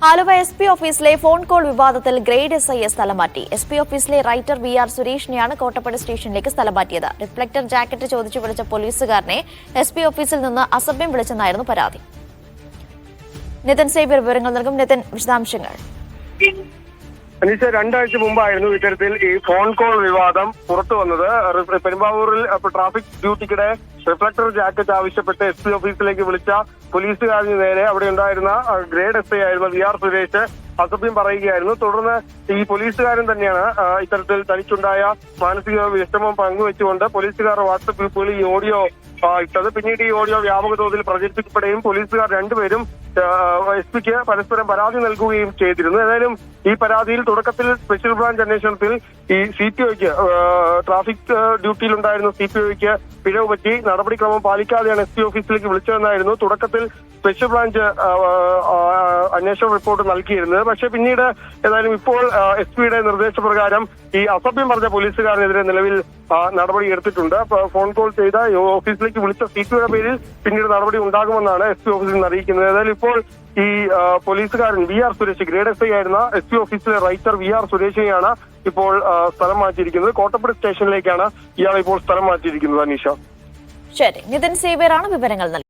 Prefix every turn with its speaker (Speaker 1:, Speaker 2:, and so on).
Speaker 1: Aluva SP ഓഫീസിലെ phone call വിവാദത്തിൽ grade SI സ്ഥലം മാറ്റി. SP ഓഫീസിലെ റൈറ്റർ VR സുരേഷിനെയാണ് കോട്ടപ്പടി സ്റ്റേഷനിലേക്ക് സ്ഥലം മാറ്റിയത്. റിഫ്ലക്ടർ ജാക്കറ്റ് ചോദിച്ചു വിളിച്ച പോലീസുകാരനെ SP ഓഫീസിൽ നിന്ന് അസഭ്യം വിളിച്ചെന്നായിരുന്നു പരാതി. നിതിൻ സേവ്യർ വിവരങ്ങൾ നൽകും. നിതിൻ, വിശദാംശങ്ങൾ.
Speaker 2: അനീഷ, 2 ആഴ്ച മുമ്പായിരുന്നു ഇത്തരത്തിൽ ഈ ഫോൺ കോൾ വിവാദം പുറത്തു വന്നത്. പെരുമ്പാവൂരിൽ ട്രാഫിക് ഡ്യൂട്ടിക്കിടെ റിഫ്ലക്ടർ ജാക്കറ്റ് ആവശ്യപ്പെട്ട് SP ഓഫീസിലേക്ക് വിളിച്ച പോലീസുകാരന് നേരെ അവിടെ ഉണ്ടായിരുന്ന ഗ്രേഡ് SI ആയിരുന്ന VR സുരേഷ് അസഭ്യം പറയുകയായിരുന്നു. തുടർന്ന് ഈ പോലീസുകാരൻ തന്നെയാണ് ഇത്തരത്തിൽ തനിക്കുണ്ടായ മാനസിക വിഷമം പങ്കുവെച്ചുകൊണ്ട് പോലീസുകാർ വാട്സപ്പ് ഗ്രൂപ്പുകളിൽ ഈ ഓഡിയോ ഇട്ടത്. പിന്നീട് ഈ ഓഡിയോ വ്യാപക തോതിൽ പ്രചരിപ്പിക്കപ്പെടുകയും പോലീസുകാർ രണ്ടുപേരും SP-ക്ക് പരസ്പരം പരാതി നൽകുകയും ചെയ്തിരുന്നു. ഏതായാലും ഈ പരാതിയിൽ തുടക്കത്തിൽ സ്പെഷ്യൽ ബ്രാഞ്ച് അന്വേഷണത്തിൽ ഈ CPOയ്ക്ക് ട്രാഫിക് ഡ്യൂട്ടിയിലുണ്ടായിരുന്ന CPOയ്ക്ക് പിഴവ് പറ്റി നടപടിക്രമം പാലിക്കാതെയാണ് SP ഓഫീസിലേക്ക് വിളിച്ചതെന്നായിരുന്നു തുടക്കത്തിൽ സ്പെഷ്യൽ ബ്രാഞ്ച് അന്വേഷണ റിപ്പോർട്ട് നൽകിയിരുന്നത്. പക്ഷേ പിന്നീട് ഏതായാലും ഇപ്പോൾ SP-യുടെ നിർദ്ദേശപ്രകാരം ഈ അസഭ്യം പറഞ്ഞ പോലീസുകാരനെതിരെ നിലവിൽ നടപടി എടുത്തിട്ടുണ്ട്. ഫോൺ കോൾ ചെയ്ത ഓഫീസിലേക്ക് വിളിച്ച CPOയുടെ പേരിൽ പിന്നീട് നടപടി ഉണ്ടാകുമെന്നാണ് SP ഓഫീസിൽ നിന്ന് അറിയിക്കുന്നത്. ഏതായാലും ഇപ്പോൾ ഈ പോലീസുകാരൻ VR സുരേഷ്, ഗ്രേഡ് SI ആയിരുന്ന SP ഓഫീസിലെ റൈറ്റർ VR സുരേഷിനെയാണ് ഇപ്പോൾ സ്ഥലം മാറ്റിയിരിക്കുന്നത്. കോട്ടപ്പടി സ്റ്റേഷനിലേക്കാണ് ഇയാൾ ഇപ്പോൾ സ്ഥലം മാറ്റിയിരിക്കുന്നത്. അനീഷ,
Speaker 1: ശരി. നിതിൻ സേവ്യറാണ് വിവരങ്ങൾ നൽകുന്നത്.